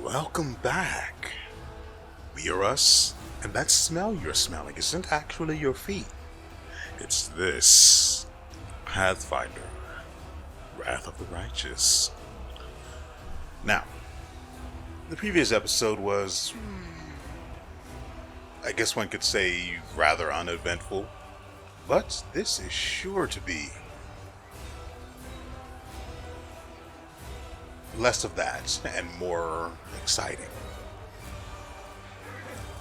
Welcome back. WeArEuS, and that smell you're smelling isn't actually your feet. It's this Pathfinder, Wrath of the Righteous. Now, the previous episode was, I guess one could say, rather uneventful, but this is sure to be less of that and more exciting.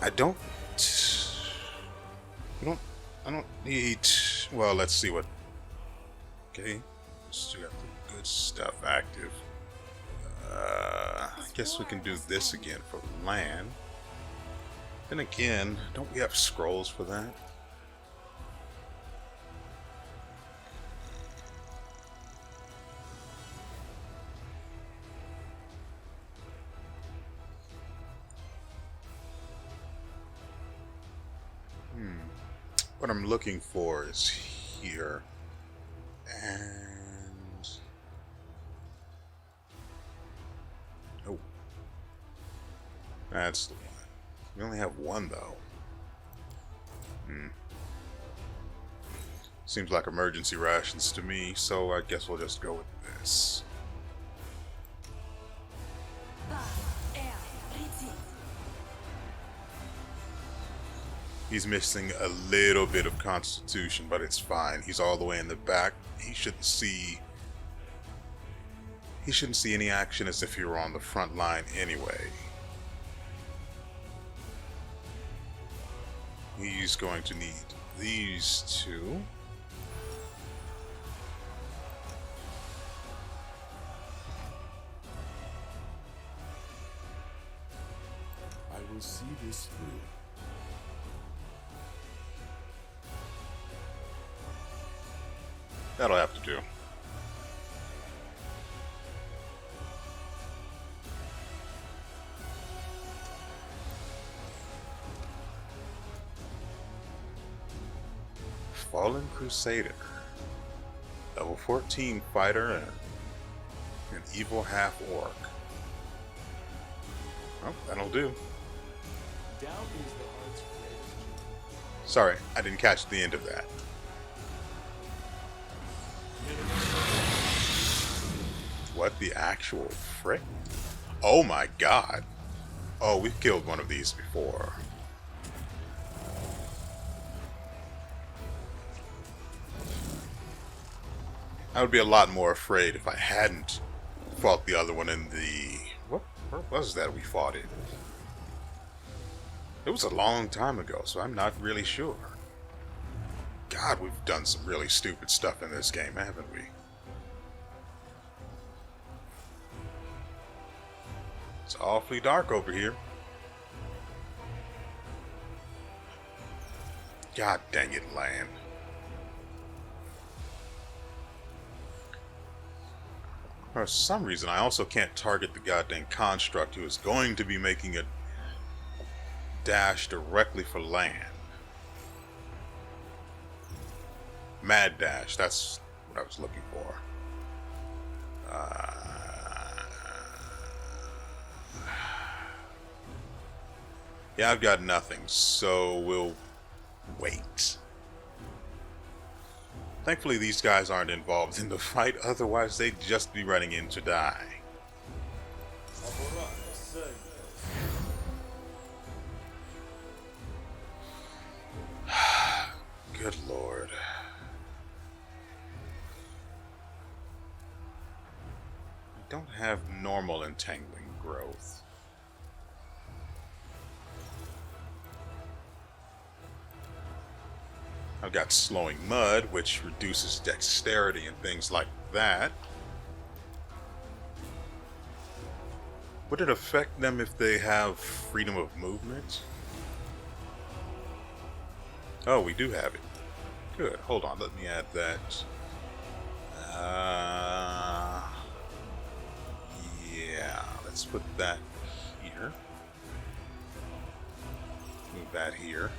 I don't need, well, let's see what, okay, still got the good stuff active. I guess we can do this again for land. Then again, don't we have scrolls for that? What I'm looking for is here. And oh, that's the one. We only have one though. Seems like emergency rations to me, so I guess we'll just go with this. He's missing a little bit of constitution, but it's fine. He's all the way in the back. He shouldn't see any action as if he were on the front line anyway. He's going to need these two. I will see this through. That'll have to do. Fallen Crusader. Level 14 fighter and an evil half orc. Oh, that'll do. Doubt is the heart's greatest. Sorry, I didn't catch the end of that. What the actual frick? Oh my god. Oh, we've killed one of these before. I would be a lot more afraid if I hadn't fought the other one in the... Where was that we fought it? It was a long time ago, so I'm not really sure. God, we've done some really stupid stuff in this game, haven't we? It's awfully dark over here. God dang it, land. For some reason, I also can't target the goddamn construct who is going to be making a dash directly for land. Mad dash, that's what I was looking for. Yeah, I've got nothing, so we'll wait. Thankfully, these guys aren't involved in the fight, otherwise they'd just be running in to die. Good lord. I don't have normal entangling growth. I've got slowing mud, which reduces dexterity and things like that. Would it affect them if they have freedom of movement? Oh, we do have it. Good. Hold on, let me add that. Yeah, let's put that here. Move that here.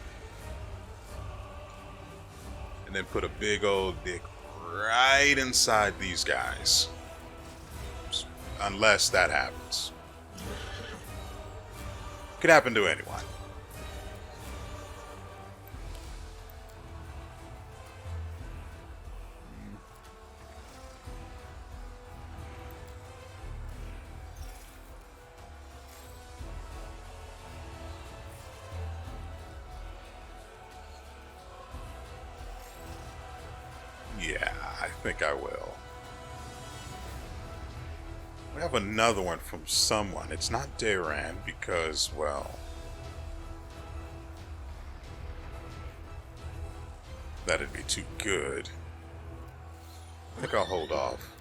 And then put a big old dick right inside these guys. Unless that happens. Could happen to anyone. Yeah, I think I will. We have another one from someone. It's not Dayran because, well, that'd be too good. I think I'll hold off.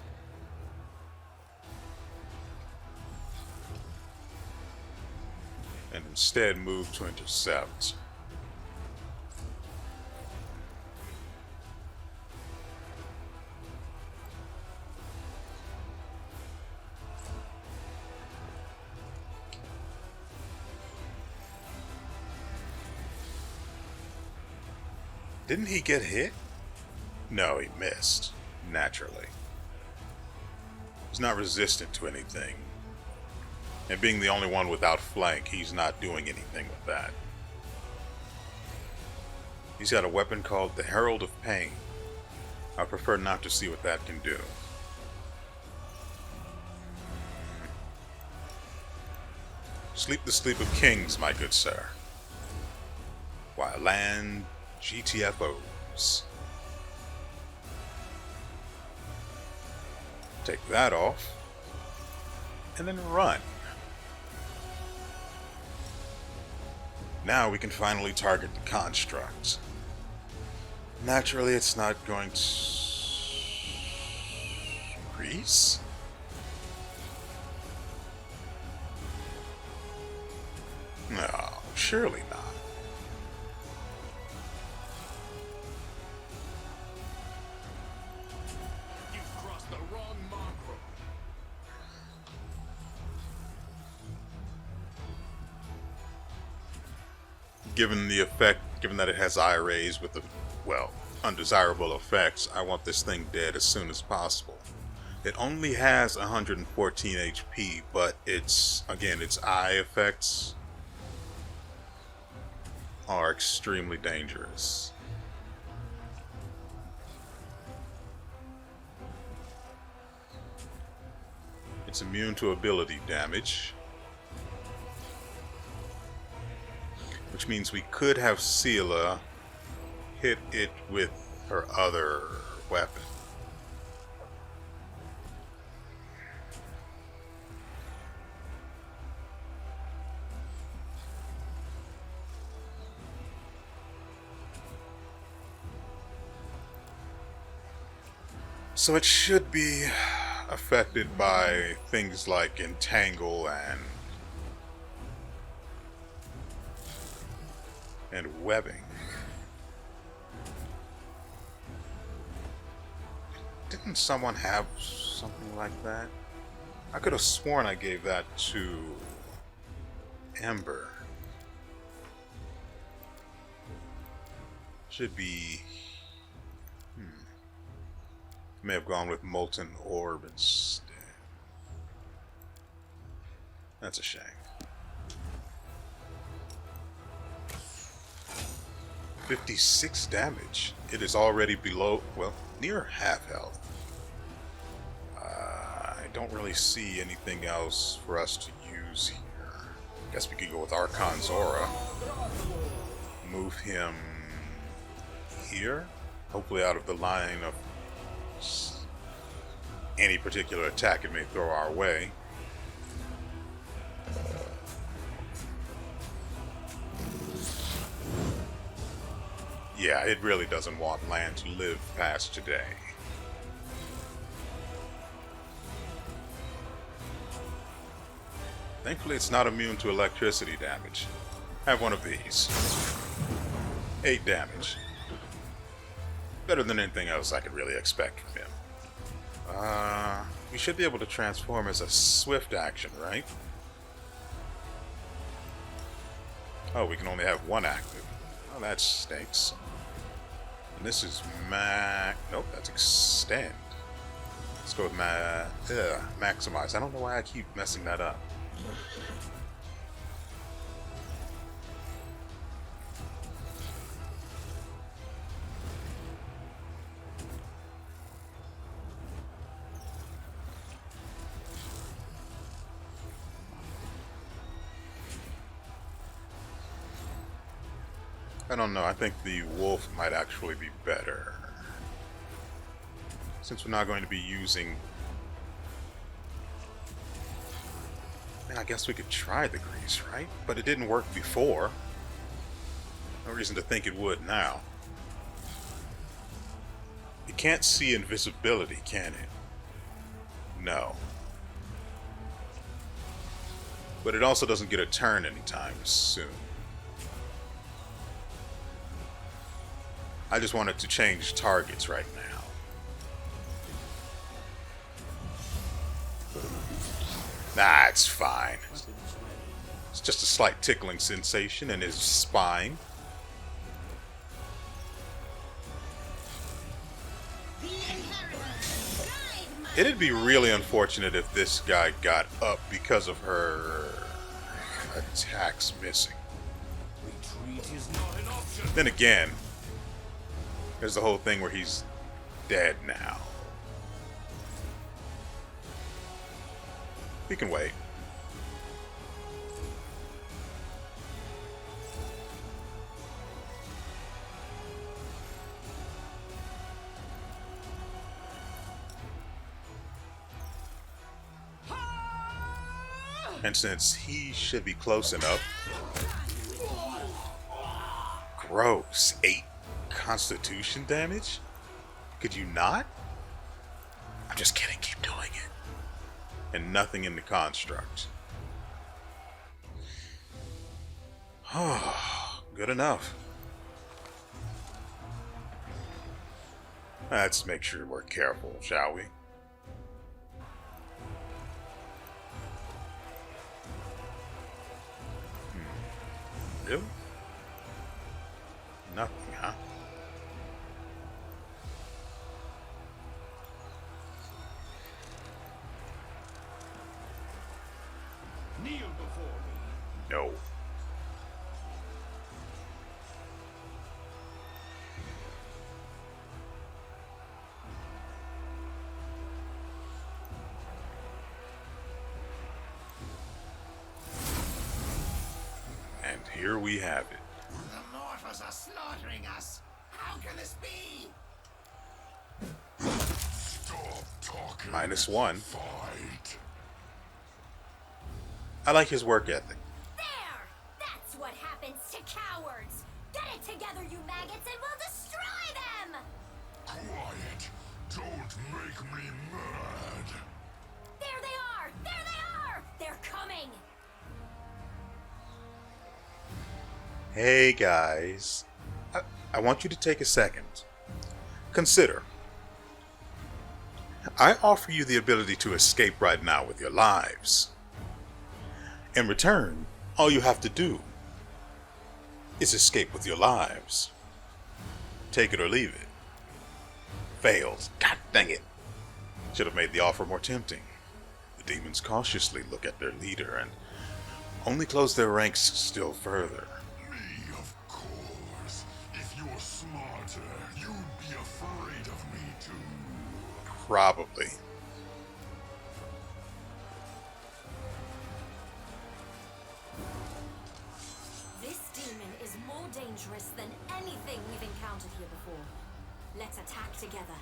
And instead move to intercept. Didn't he get hit? No, he missed. Naturally. He's not resistant to anything. And being the only one without flank, he's not doing anything with that. He's got a weapon called the Herald of Pain. I prefer not to see what that can do. Sleep the sleep of kings, my good sir. While land GTFOs. Take that off. And then run. Now we can finally target the construct. Naturally, it's not going to increase. No, surely not. You've crossed the wrong mongrel. Given that it has IRAs with the, well, undesirable effects, I want this thing dead as soon as possible. It only has 114 HP, but its eye effects are extremely dangerous. It's immune to ability damage, which means we could have Seela hit it with her other weapon. So it should be affected by things like entangle and webbing. Didn't someone have something like that? I could have sworn I gave that to Ember. Should be... May have gone with Molten Orb instead. That's a shame. 56 damage. It is already below, well, near half health. I don't really see anything else for us to use here. Guess we could go with Archon's Aura. Move him here. Hopefully out of the line of any particular attack it may throw our way. Yeah, it really doesn't want land to live past today. Thankfully, it's not immune to electricity damage. Have one of these. 8 damage. Better than anything else I could really expect from him. We should be able to transform as a swift action, right? Oh, we can only have one active. Oh, that stinks. And this is nope, that's extend. Let's go with maximize. I don't know why I keep messing that up. I don't know. I think the wolf might actually be better. Since we're not going to be using... I mean, I guess we could try the grease, right? But it didn't work before. No reason to think it would now. It can't see invisibility, can it? No. But it also doesn't get a turn anytime soon. I just wanted to change targets right now. Nah, it's fine. It's just a slight tickling sensation in his spine. It'd be really unfortunate if this guy got up because of her attacks missing. Then again, there's the whole thing where he's dead now. We can wait. And since he should be close enough... Gross. 8 constitution damage? Could you not? I'm just kidding. Keep doing it. And nothing in the construct. Oh, good enough. Let's make sure we're careful, shall we? Really? Nothing, huh? Kneel before me. No. And here we have it. The mortals are slaughtering us. How can this be? Stop talking. -1. Fight. I like his work ethic. There! That's what happens to cowards! Get it together, you maggots, and we'll destroy them! Quiet. Don't make me mad. There they are! There they are! They're coming! Hey guys, I want you to take a second. Consider. I offer you the ability to escape right now with your lives. In return, all you have to do is escape with your lives. Take it or leave it. Fails. God dang it. Should have made the offer more tempting. The demons cautiously look at their leader and only close their ranks still further. Me, of course. If you were smarter, you'd be afraid of me too. Probably. This demon is more dangerous than anything we've encountered here before. Let's attack together.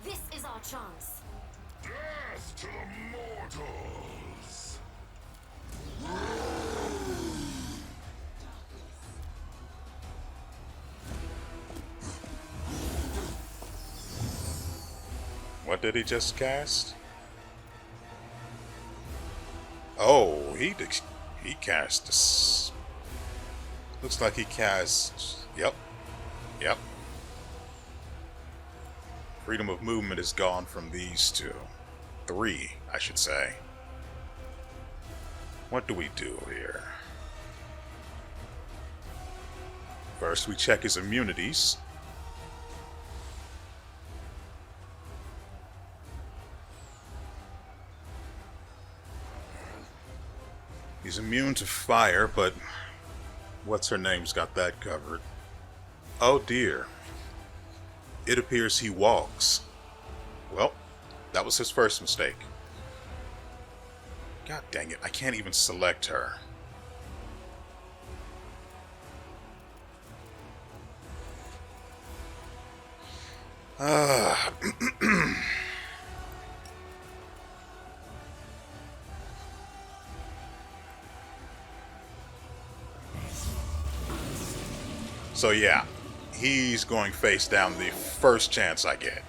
This is our chance. Death to the mortals! What did he just cast? Oh, he cast this. Looks like he cast. Yep. Freedom of movement is gone from these two. 3, I should say. What do we do here? First, we check his immunities. He's immune to fire, but what's her name's got that covered. Oh dear. It appears he walks. Well, that was his first mistake. God dang it, I can't even select her. So yeah, he's going face down the first chance I get.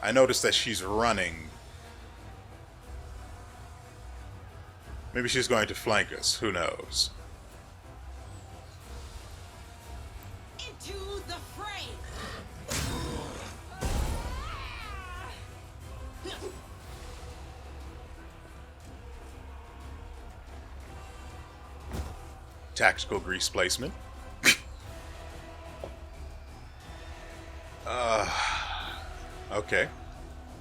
I noticed that she's running. Maybe she's going to flank us. Who knows? Into the fray. Tactical grease placement. Okay.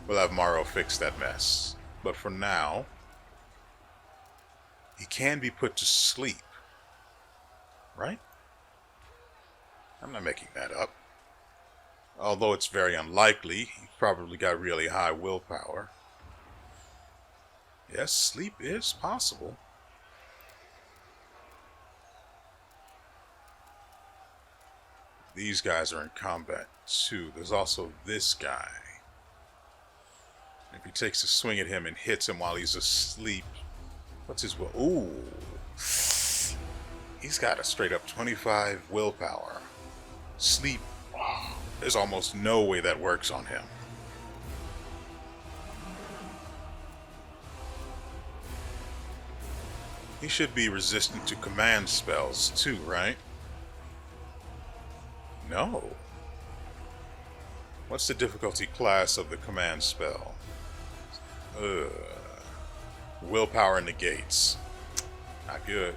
We'll have Morrow fix that mess. But for now, he can be put to sleep. Right? I'm not making that up. Although it's very unlikely, he probably got really high willpower. Yes, sleep is possible. These guys are in combat too. There's also this guy. If he takes a swing at him and hits him while he's asleep, what's his will? Ooh. He's got a straight up 25 willpower. Sleep, there's almost no way that works on him. He should be resistant to command spells too, right? No. What's the difficulty class of the command spell? Willpower negates. Not good.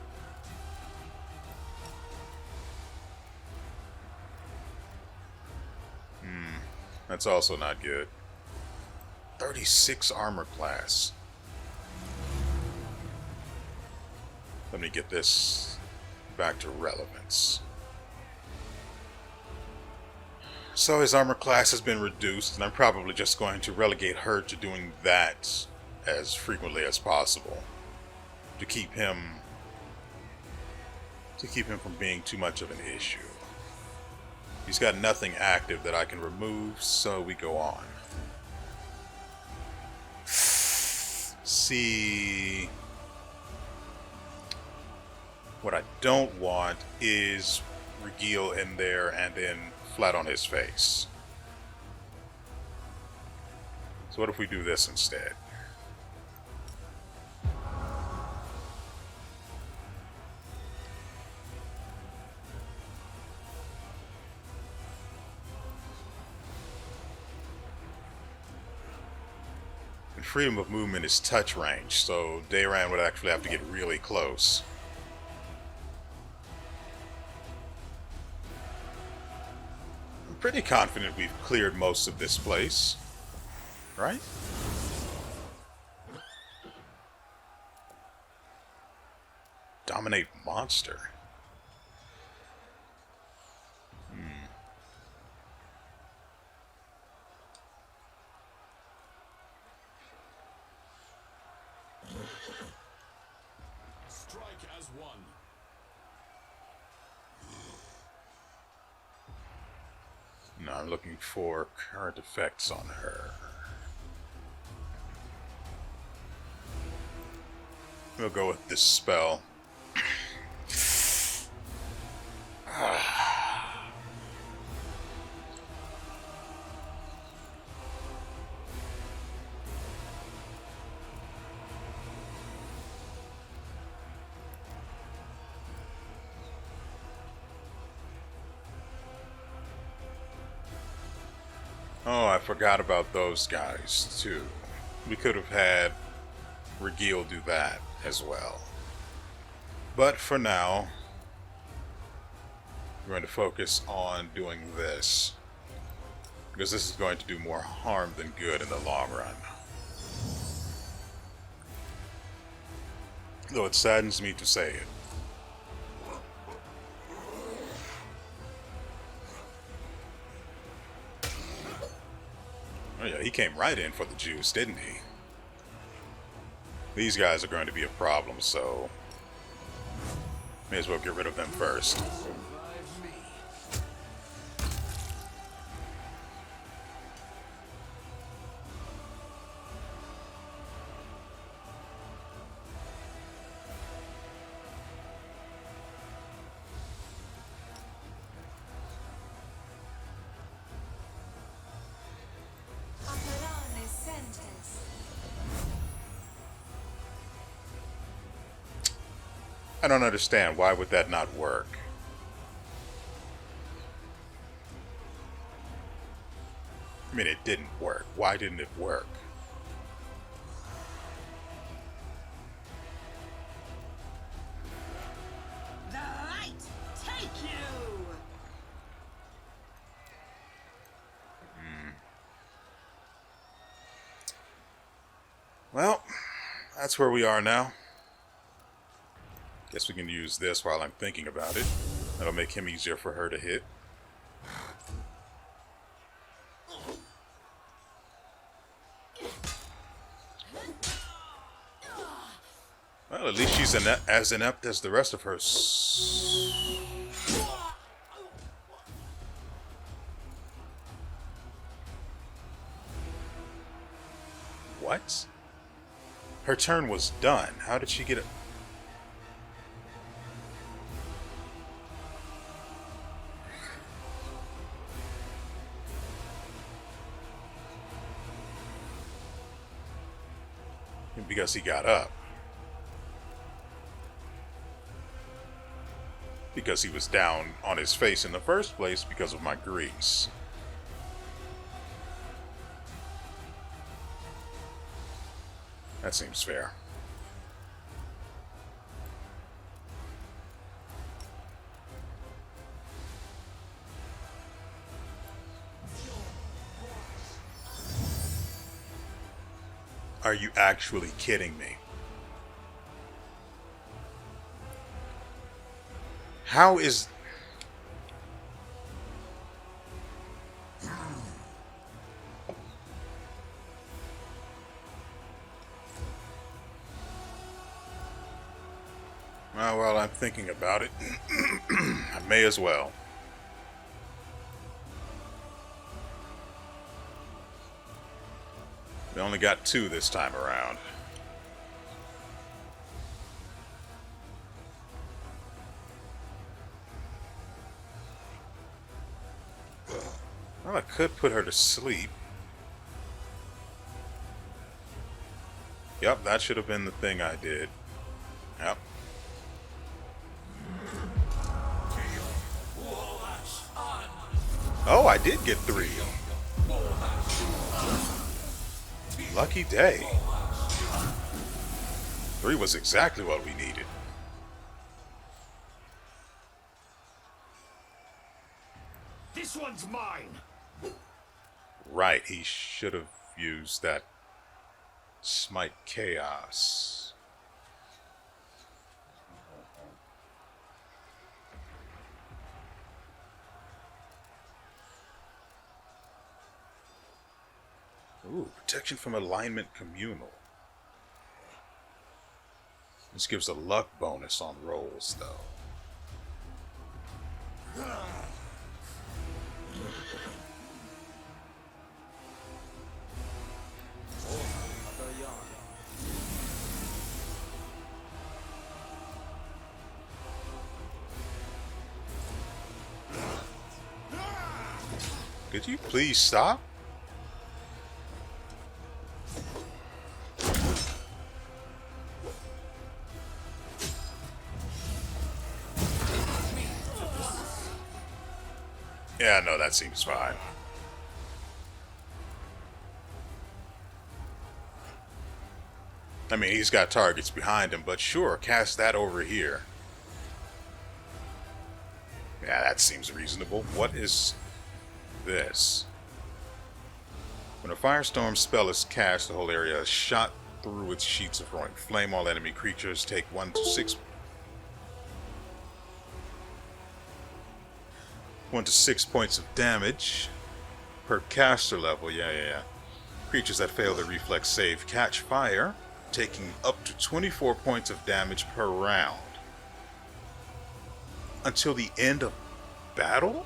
That's also not good. 36 armor class. Let me get this back to relevance. So his armor class has been reduced, and I'm probably just going to relegate her to doing that as frequently as possible to keep him from being too much of an issue. He's got nothing active that I can remove, so we go on. See, what I don't want is Regil in there and then flat on his face. So what if we do this instead? And freedom of movement is touch range, so Dayran would actually have to get really close. Pretty confident we've cleared most of this place, right? Dominate monster. Strike as one. No, I'm looking for current effects on her. We'll go with this spell. Oh, I forgot about those guys too. We could have had Regil do that as well. But for now, we're going to focus on doing this, because this is going to do more harm than good in the long run. Though it saddens me to say it. Oh yeah, he came right in for the juice, didn't he? These guys are going to be a problem, so may as well get rid of them first. I don't understand. Why would that not work? I mean, it didn't work. Why didn't it work? The light take you! Well, that's where we are now. Guess we can use this while I'm thinking about it. That'll make him easier for her to hit. Well, at least she's as inept as the rest of her. What? Her turn was done. How did she get it? Because he got up. Because he was down on his face in the first place because of my grease. That seems fair. Are you actually kidding me? How is... Well, while I'm thinking about it, I may as well. We only got 2 this time around. Well, I could put her to sleep. Yep, that should have been the thing I did. Yep. Oh, I did get 3. Lucky day. 3 was exactly what we needed. This one's mine. Right, he should have used that Smite Chaos. Ooh, protection from alignment communal. This gives a luck bonus on rolls, though. Could you please stop? Yeah, no, that seems fine. I mean, he's got targets behind him, but sure, cast that over here. Yeah, that seems reasonable. What is this? When a firestorm spell is cast, the whole area is shot through with sheets of roaring flame. All enemy creatures take 1 to 6 points of damage per caster level. Yeah. Creatures that fail the reflex save catch fire, taking up to 24 points of damage per round. Until the end of battle?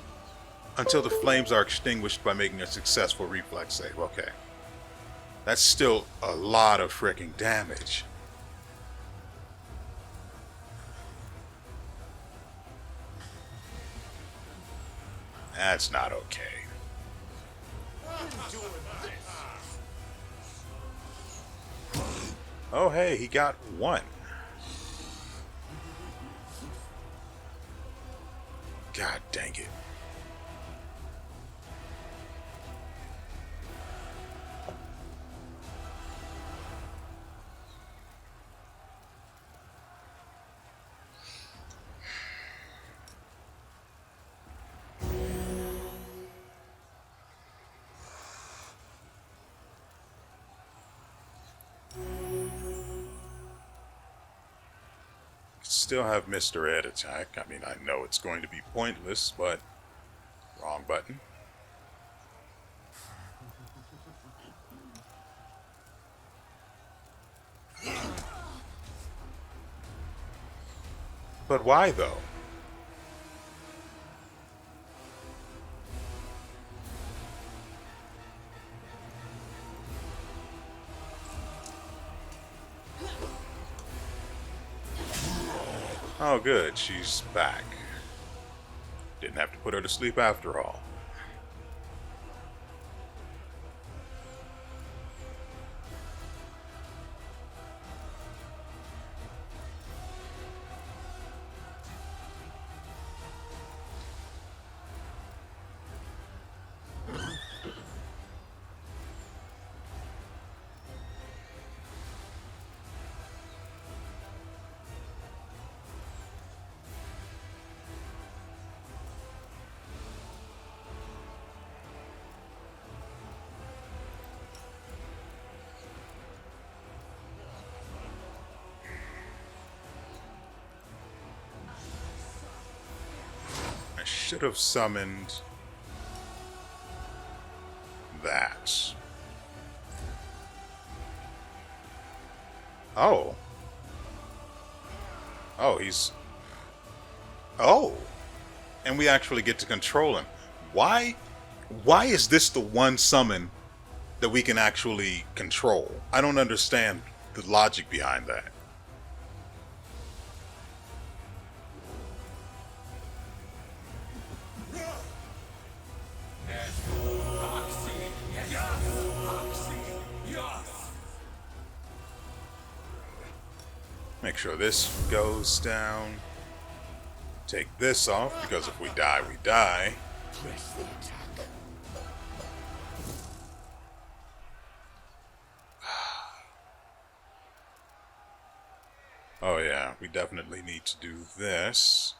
Until the flames are extinguished by making a successful reflex save. Okay. That's still a lot of freaking damage. That's not okay. Oh, hey, he got 1. God dang it. Still have Mr. Ed attack. I mean, I know it's going to be pointless, but wrong button. But why though? Oh good, she's back. Didn't have to put her to sleep after all. Should have summoned that. Oh. Oh, he's... Oh! And we actually get to control him. Why is this the one summon that we can actually control? I don't understand the logic behind that. Make sure this goes down. Take this off, because if we die, we die. Press the attack. Oh yeah, we definitely need to do this.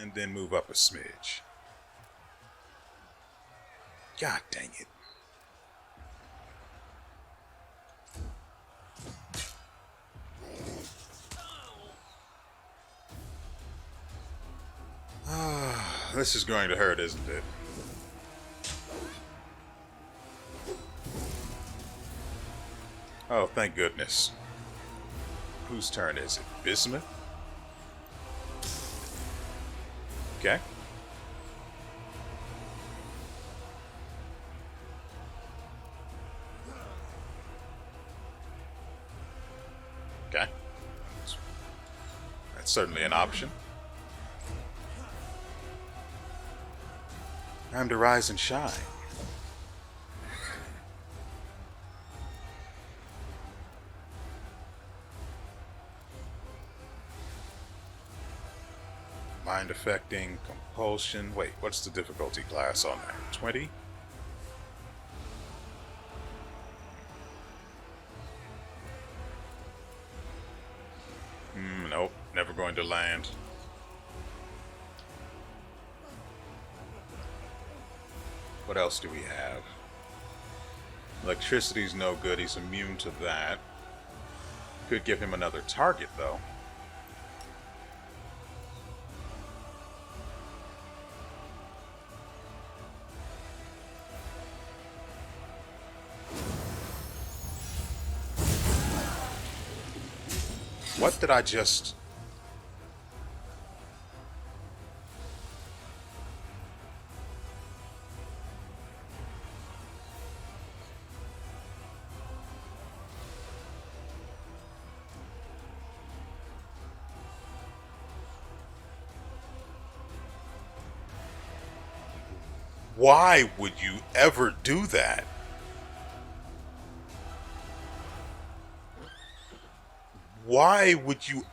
And then move up a smidge. God dang it. This is going to hurt, isn't it? Oh, thank goodness. Whose turn is it? Bismuth? Okay. Okay. That's certainly an option. Time to rise and shine. Mind affecting, compulsion. Wait, what's the difficulty class on that? 20? Nope, never going to land. What else do we have? Electricity's no good, he's immune to that. Could give him another target, though. What did I just... Why would you ever do that? why would you?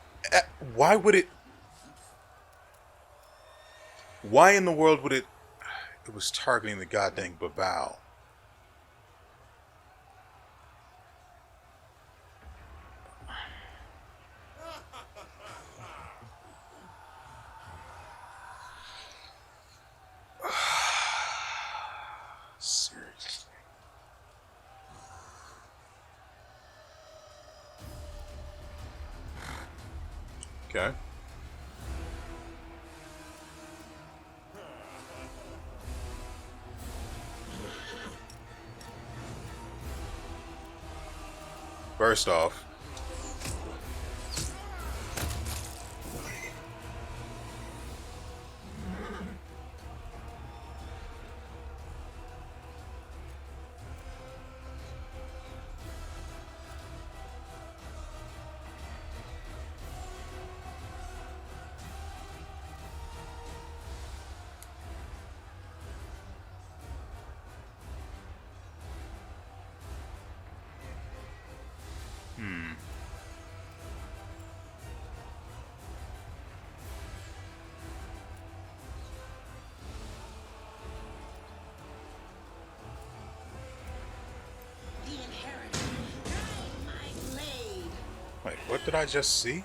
Why would it? Why in the world would it? It was targeting the goddamn Babao. Seriously. Okay. First off, The inheritor, guide my blade. wait, what did I just see?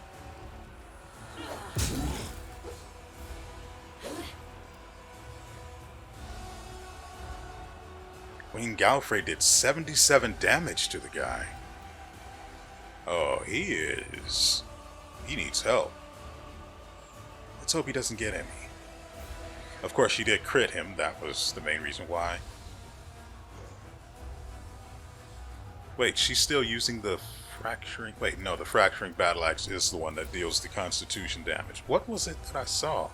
Queen Galfrey did 77 damage to the guy. Oh, he needs help. Let's hope he doesn't get any. Of course, she did crit him. That was the main reason why. Wait, she's still using the fracturing... Wait, no, the fracturing battle axe is the one that deals the constitution damage. What was it that I saw?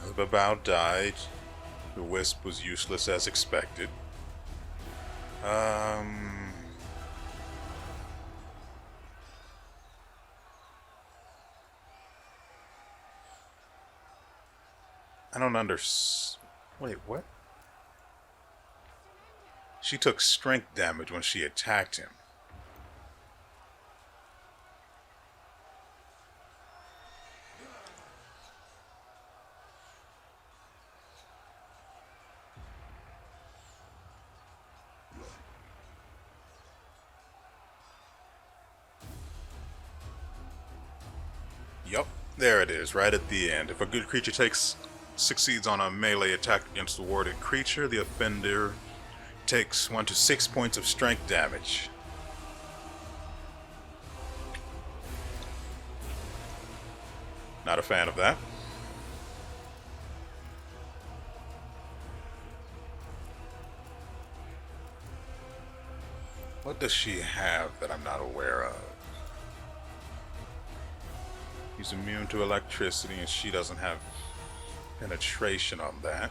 The Babao died. The wisp was useless as expected. I don't Wait, what? She took strength damage when she attacked him. Yup, there it is, right at the end. If a good creature succeeds on a melee attack against a warded creature, the offender takes 1 to 6 points of strength damage. Not a fan of that. What does she have that I'm not aware of? He's immune to electricity and she doesn't have penetration on that.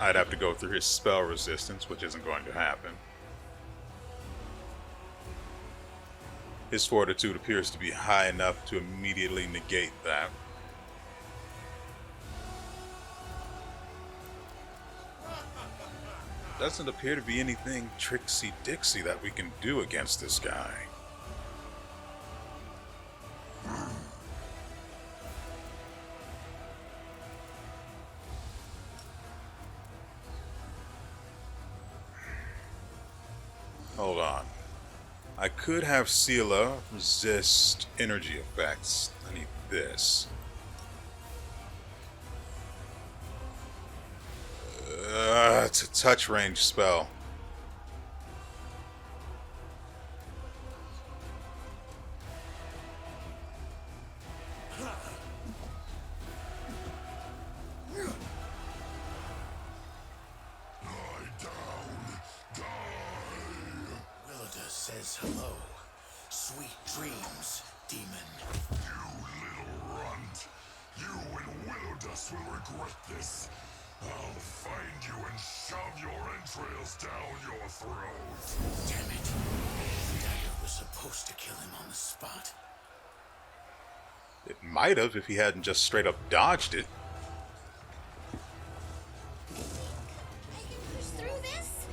I'd have to go through his spell resistance, which isn't going to happen. His fortitude appears to be high enough to immediately negate that. Doesn't appear to be anything tricksy-dixy that we can do against this guy. Hold on. I could have Sela resist energy effects. I need this. It's a touch range spell. WeArEuS says hello. Sweet dreams. demon. You little runt. You and WeArEuS will regret this. I'll find you and shove your entrails down your throat. Damn it. The dagger was supposed to kill him on the spot. It might have if he hadn't just straight up dodged it. I can push through this.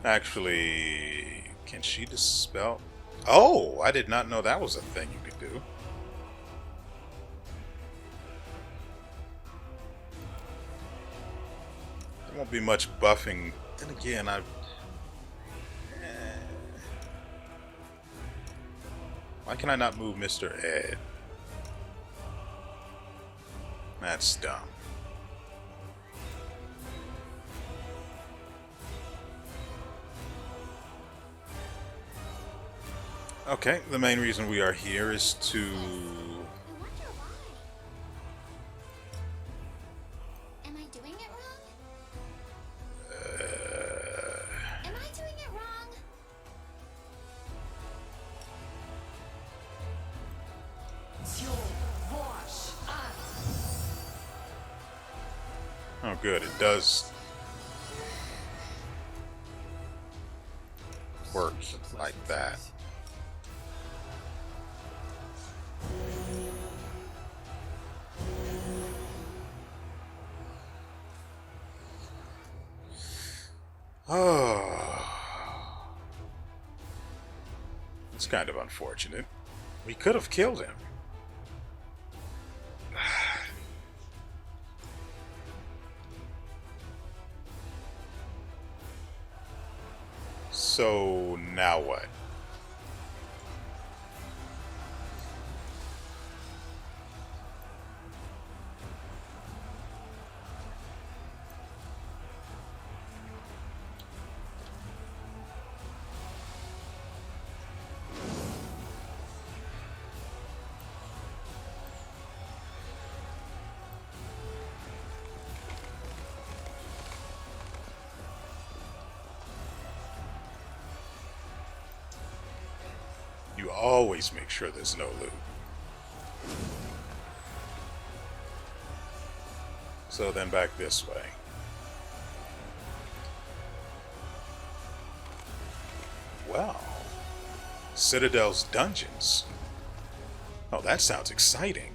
Actually, can she dispel? Oh, I did not know that was a thing you could do. There won't be much buffing. Then again, why can I not move Mr. Ed? That's dumb. Okay, the main reason we are here is to... I wonder why. Am I doing it wrong? Am I doing it wrong? Oh good, it does work like that. Oh, it's kind of unfortunate. We could have killed him. So now what? You always make sure there's no loot. So then back this way. Well, Citadel's dungeons. Oh, that sounds exciting.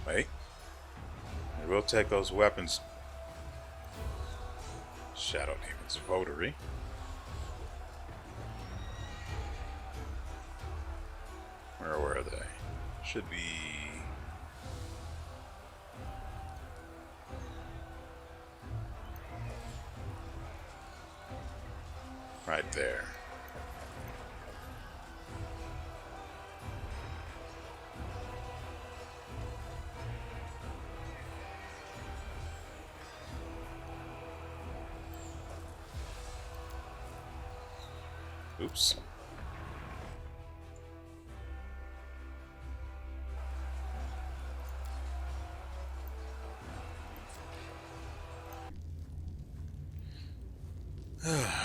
Wait. We'll take those weapons. Shadow Demon's Votary. Where were they? Should be... right there. Oops.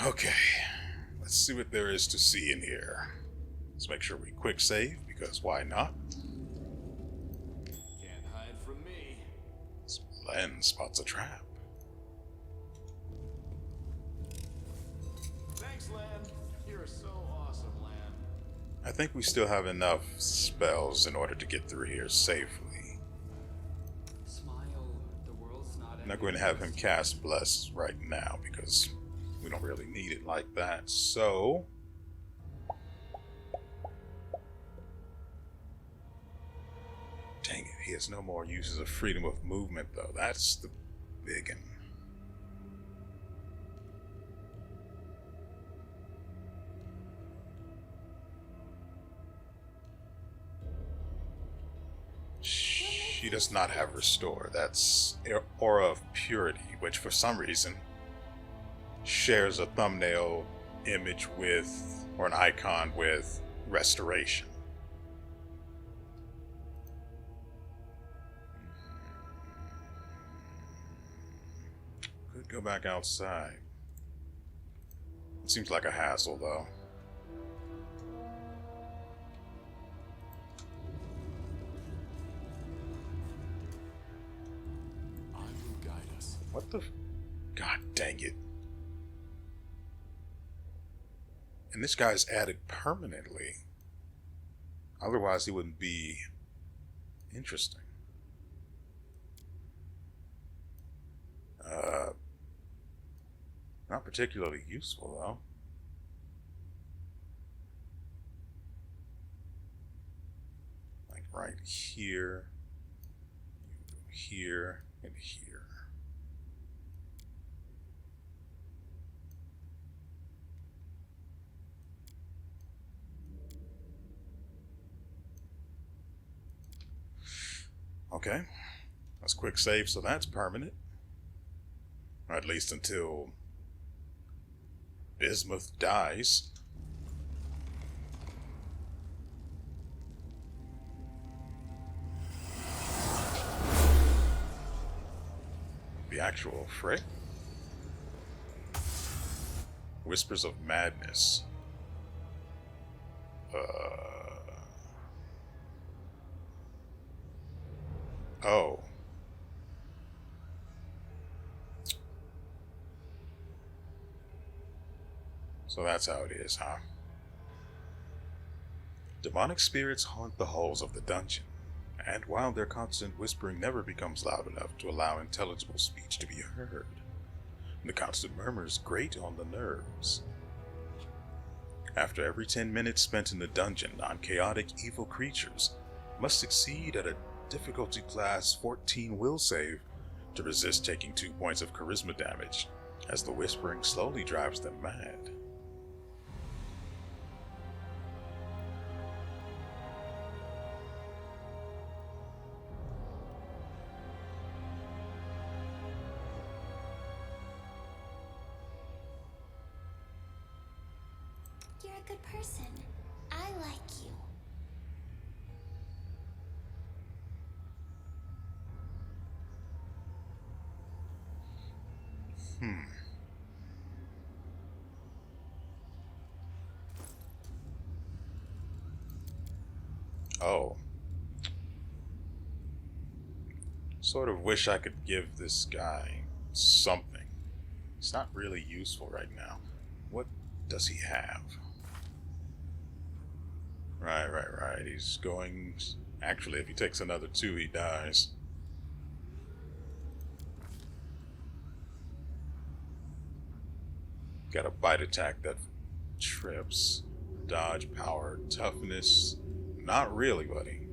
Okay. Let's see what there is to see in here. Let's make sure we quick save, because why not? Can't hide from me. Len spots a trap. Thanks, Len. You're so awesome, Len. I think we still have enough spells in order to get through here safely. Smile, the world's not I'm not going to have him cast Bless right now because we don't really need it like that. So... dang it, he has no more uses of freedom of movement though. That's the big one. She does not have restore. That's aura of purity, which for some reason shares a thumbnail image with, or an icon with, restoration. Could go back outside. It seems like a hassle though. I will guide us. What the? God dang it. And this guy's added permanently. Otherwise, he wouldn't be interesting. Not particularly useful, though. Like right here, here, and here. Okay, that's quick save, so that's permanent. Or at least until Bismuth dies. The actual frick? Whispers of Madness. Oh. So that's how it is, huh? Demonic spirits haunt the halls of the dungeon, and while their constant whispering never becomes loud enough to allow intelligible speech to be heard, the constant murmurs grate on the nerves. After every 10 minutes spent in the dungeon, non-chaotic evil creatures must succeed at a difficulty class 14 will save to resist taking 2 points of charisma damage, as the whispering slowly drives them mad. You're a good person. I like you. Oh. Sort of wish I could give this guy something. It's not really useful right now. What does he have? Right. He's going... Actually, if he takes another 2, he dies. Got a bite attack that trips. Dodge, power, toughness. Not really, buddy.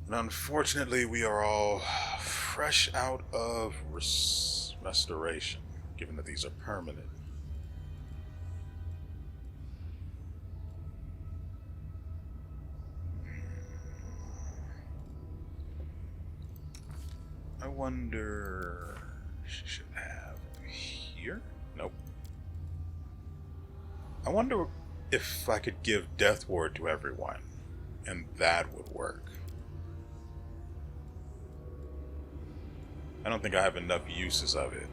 And unfortunately, we are all fresh out of restoration, given that these are permanent. I wonder... She should have here? Nope. I wonder if I could give Death Ward to everyone, and that would work. I don't think I have enough uses of it.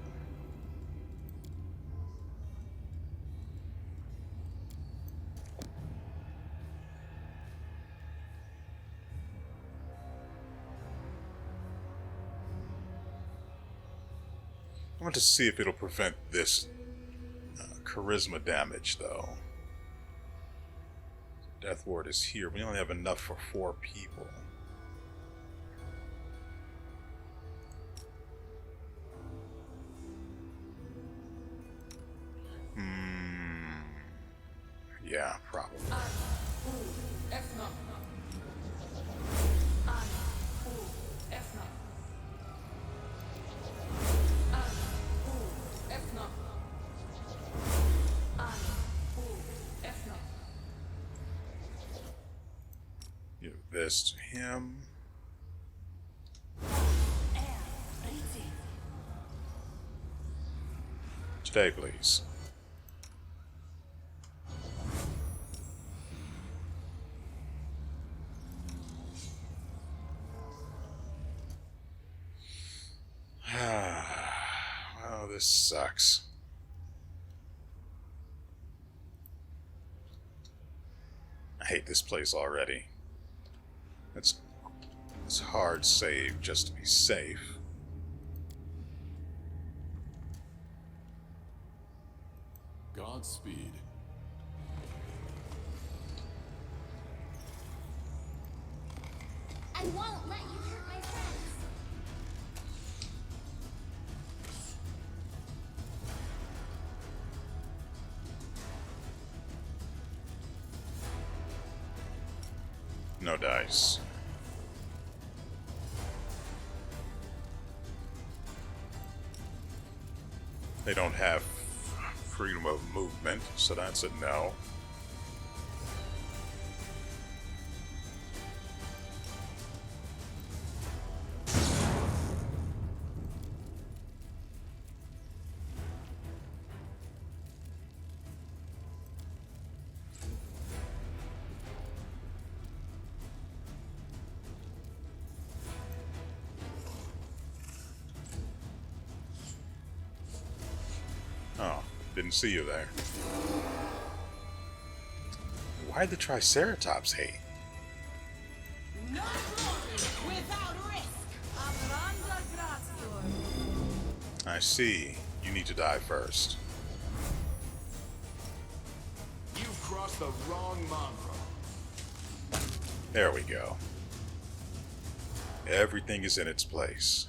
I want to see if it'll prevent this charisma damage, though. Death Ward is here. We only have enough for 4 people. Yeah, probably. this to him. Today, please. Oh, this sucks. I hate this place already. It's hard save just to be safe. Godspeed. I won't let you hurt my friends. No dice. They don't have freedom of movement, so that's a no. Oh, didn't see you there. Why'd the Triceratops hate? No glory without risk. Amranda gratior. I see. You need to die first. You've crossed the wrong mongrel. There we go. Everything is in its place.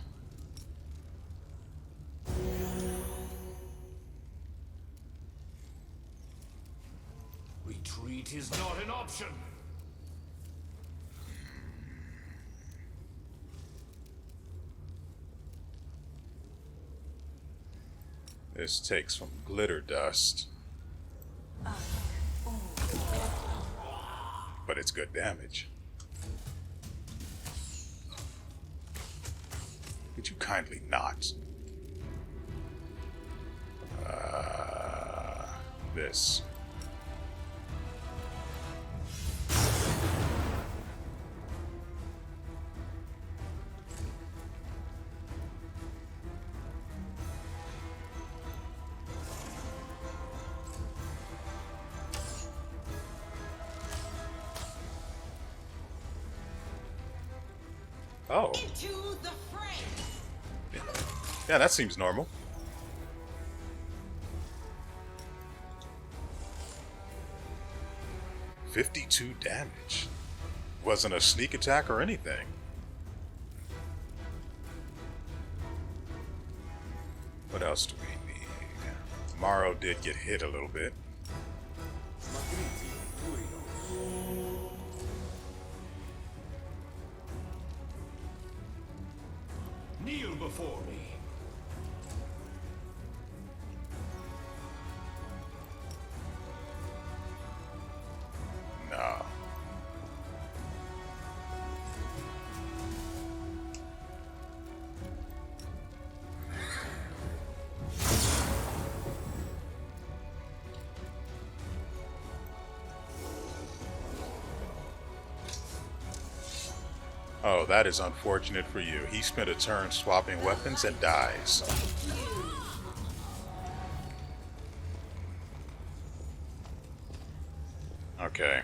Retreat is not an option. This takes some glitter dust. But it's good damage. Could you kindly not? This. Oh. Into the fray. Yeah, that seems normal. $52 damage. Wasn't a sneak attack or anything. What else do we need? Morrow did get hit a little bit. Kneel before me. No. Oh, that is unfortunate for you. He spent a turn swapping weapons and dies. Okay.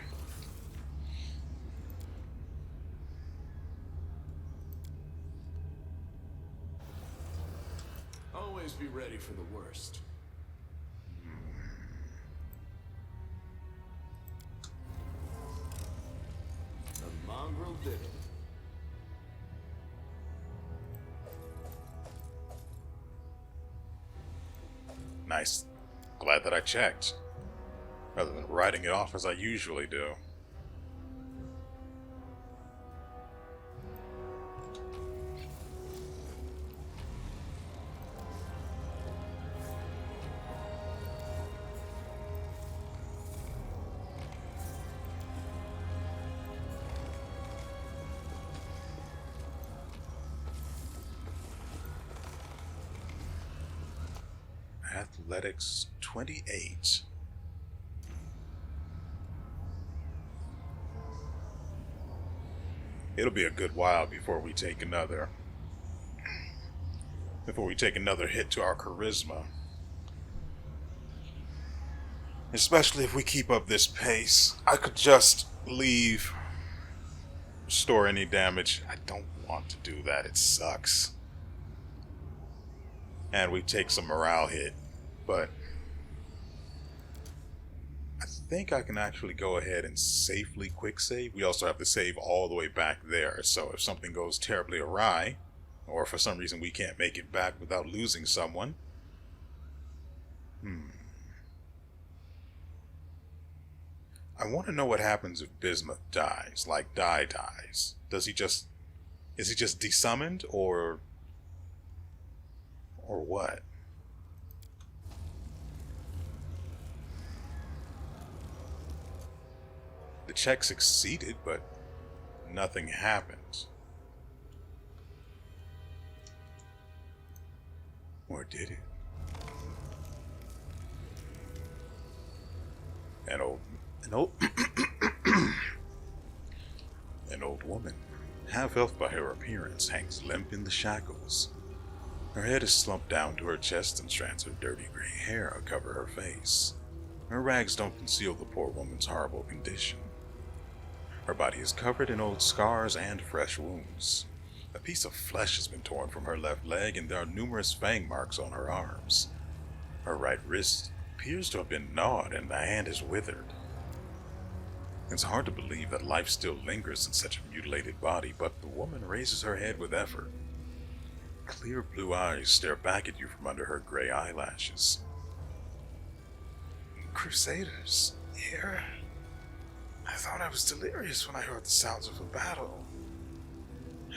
Always be ready for the worst. The mongrel did it. Nice. Glad that I checked. Rather than writing it off as I usually do. athletics 28. It'll be a good while before we take another hit to our charisma. Especially if we keep up this pace. I could just leave, restore any damage. I don't want to do that. It sucks. And we take some morale hit, but I think I can actually go ahead and safely quick save. We also have to save all the way back there, so if something goes terribly awry, or for some reason we can't make it back without losing someone. I want to know what happens if Bismuth dies, like dies. Is he just desummoned, or what? The check succeeded, but nothing happens. Or did it? An old woman, half-elf by her appearance, hangs limp in the shackles. Her head is slumped down to her chest, and strands of dirty gray hair cover her face. Her rags don't conceal the poor woman's horrible condition. Her body is covered in old scars and fresh wounds. A piece of flesh has been torn from her left leg, and there are numerous fang marks on her arms. Her right wrist appears to have been gnawed, and the hand is withered. It's hard to believe that life still lingers in such a mutilated body, but the woman raises her head with effort. Clear blue eyes stare back at you from under her gray eyelashes. Crusaders, here? I thought I was delirious when I heard the sounds of a battle.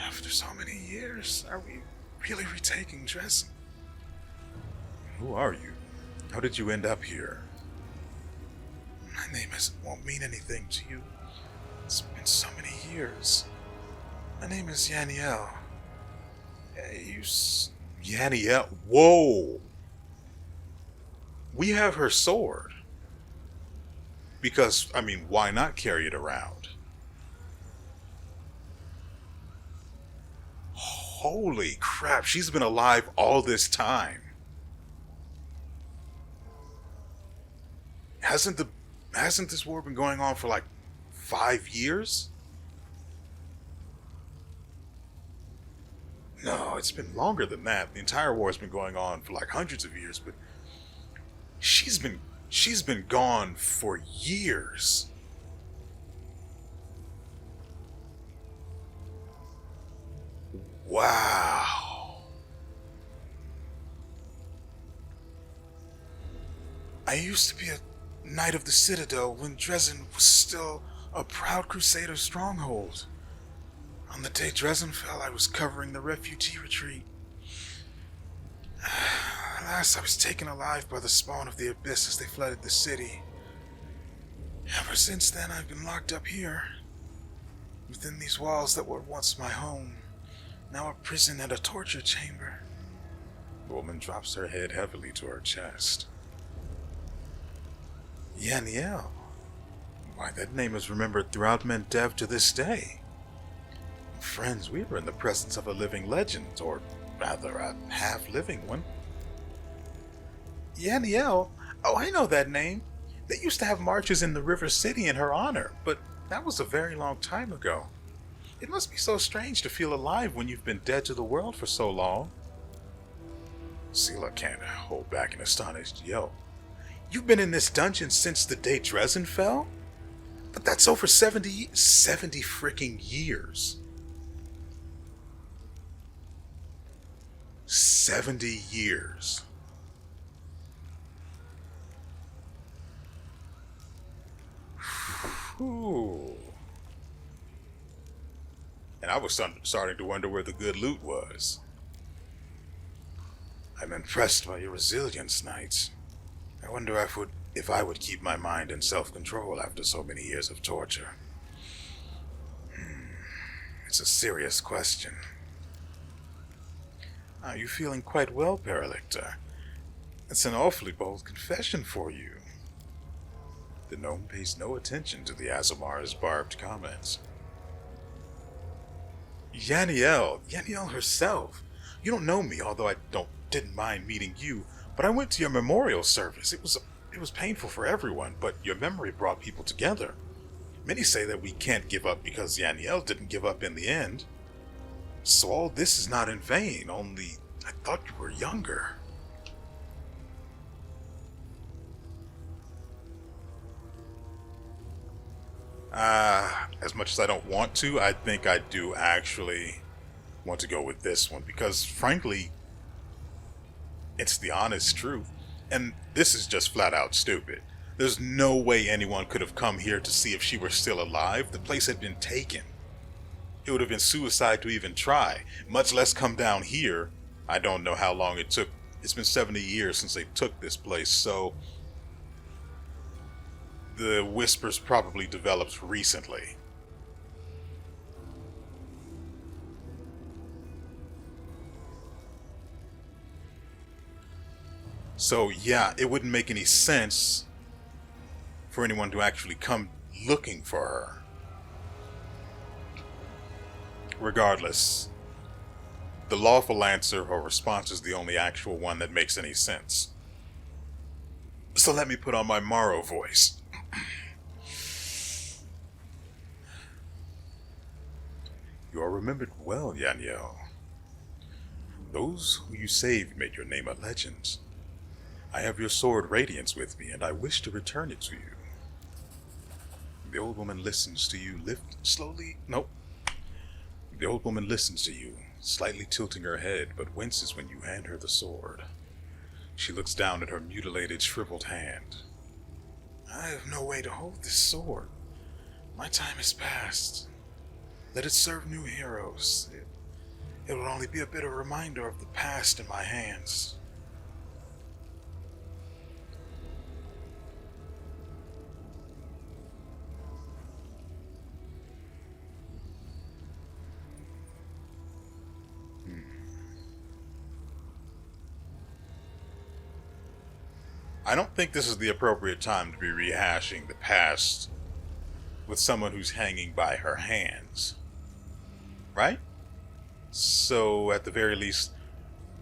After so many years, are we really retaking Dresden? Who are you? How did you end up here? My name won't mean anything to you. It's been so many years. My name is Yaniel. Yaniel? Whoa! We have her sword. Because, I mean, why not carry it around? Holy crap, she's been alive all this time. Hasn't this war been going on for like 5 years? No, it's been longer than that. The entire war has been going on for like hundreds of years, but she's been gone for years. Wow. I used to be a Knight of the Citadel when Dresden was still a proud Crusader stronghold. On the day Dresden fell, I was covering the refugee retreat. Alas, I was taken alive by the spawn of the Abyss as they flooded the city. Ever since then, I've been locked up here, within these walls that were once my home, now a prison and a torture chamber. The woman drops her head heavily to her chest. Yaniel. Why, that name is remembered throughout Mendev to this day. Friends, we were in the presence of a living legend, or rather, a half-living one. Yaniel? Oh, I know that name. They used to have marches in the River City in her honor, but that was a very long time ago. It must be so strange to feel alive when you've been dead to the world for so long. Sela can't hold back an astonished yelp. You've been in this dungeon since the day Dresden fell? But that's over 70 freaking years. 70 years. Ooh. And I was starting to wonder where the good loot was. I'm impressed by your resilience, Knights. I wonder if I would keep my mind in self-control after so many years of torture. It's a serious question. Are you feeling quite well, Paralictor? It's an awfully bold confession for you. The gnome pays no attention to the Azamar's barbed comments. Yaniel herself. You don't know me, although I didn't mind meeting you, but I went to your memorial service. It was painful for everyone, but your memory brought people together. Many say that we can't give up because Yaniel didn't give up in the end. So all this is not in vain, only I thought you were younger. As much as I don't want to, I think I do actually want to go with this one, because frankly, it's the honest truth. And this is just flat out stupid. There's no way anyone could have come here to see if she were still alive. The place had been taken. It would have been suicide to even try, much less come down here. I don't know how long it took. It's been 70 years since they took this place, so the whispers probably developed recently. So yeah, it wouldn't make any sense for anyone to actually come looking for her. Regardless, the lawful answer or response is the only actual one that makes any sense. So let me put on my Morrow voice. You are remembered well, Yaniel. Those who you saved made your name a legend. I have your sword Radiance with me, and I wish to return it to you. The old woman listens to you, The old woman listens to you, slightly tilting her head, but winces when you hand her the sword. She looks down at her mutilated, shriveled hand. I have no way to hold this sword. My time has passed. Let it serve new heroes. It will only be a bitter reminder of the past in my hands. I don't think this is the appropriate time to be rehashing the past with someone who's hanging by her hands. Right? So, at the very least,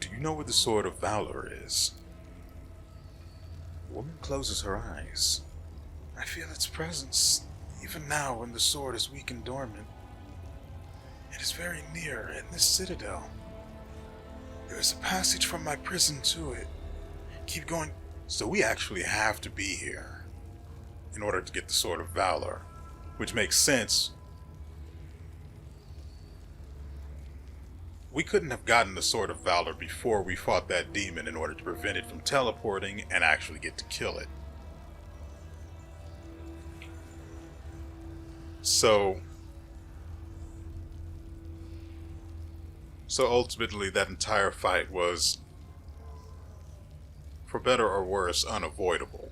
do you know where the Sword of Valor is? The woman closes her eyes. I feel its presence, even now when the sword is weak and dormant. It is very near, in this citadel. There is a passage from my prison to it. Keep going. So we actually have to be here in order to get the Sword of Valor, which makes sense. We couldn't have gotten the Sword of Valor before we fought that demon in order to prevent it from teleporting and actually get to kill it. So ultimately that entire fight was, for better or worse, unavoidable.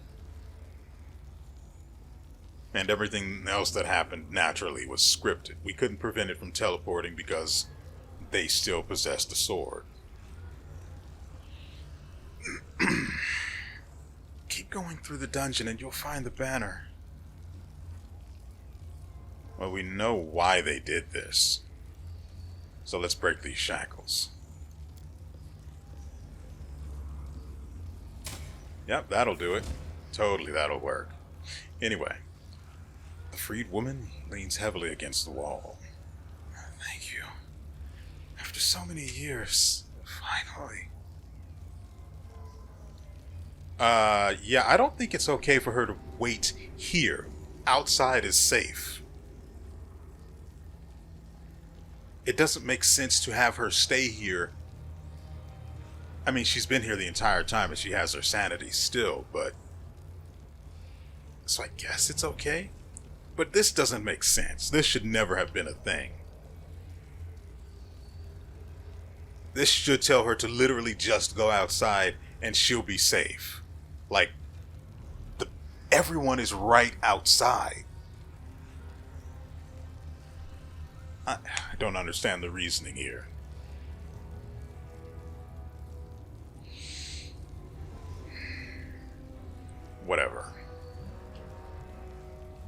And everything else that happened naturally was scripted. We couldn't prevent it from teleporting because they still possessed the sword. Keep going through the dungeon and you'll find the banner. Well, we know why they did this. So let's break these shackles. Yep, that'll do it. Totally, that'll work. Anyway, the freed woman leans heavily against the wall. Thank you. After so many years, finally. Yeah, I don't think it's okay for her to wait here. Outside is safe. It doesn't make sense to have her stay here. I mean, she's been here the entire time and she has her sanity still, but... So I guess it's okay? But this doesn't make sense. This should never have been a thing. This should tell her to literally just go outside and she'll be safe. Like, everyone is right outside. I don't understand the reasoning here.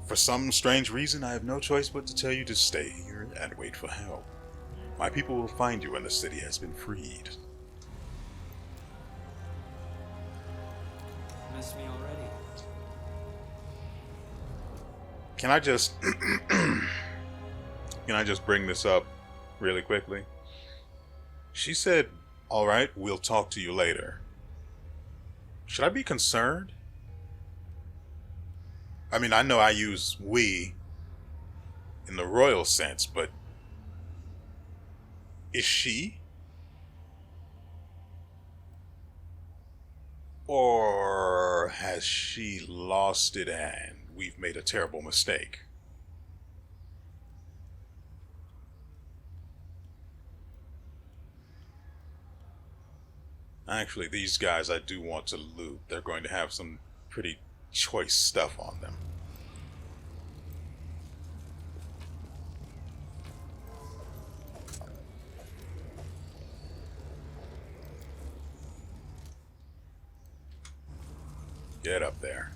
For some strange reason, I have no choice but to tell you to stay here and wait for help. My people will find you when the city has been freed. Miss me already? Can I just bring this up really quickly? She said, "All right, we'll talk to you later." Should I be concerned? I mean, I know I use we in the royal sense, but is she? Or has she lost it and we've made a terrible mistake? Actually, these guys I do want to loot. They're going to have some pretty choice stuff on them. Get up there.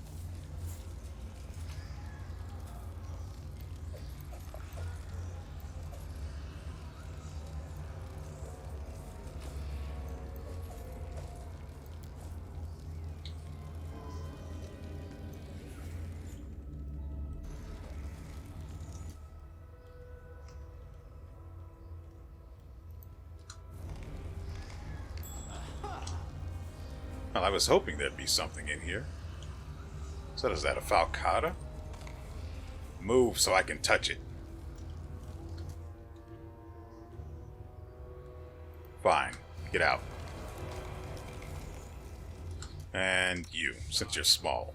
Well, I was hoping there'd be something in here. So is that a falcata? Move so I can touch it. Fine. Get out. And you, since you're small.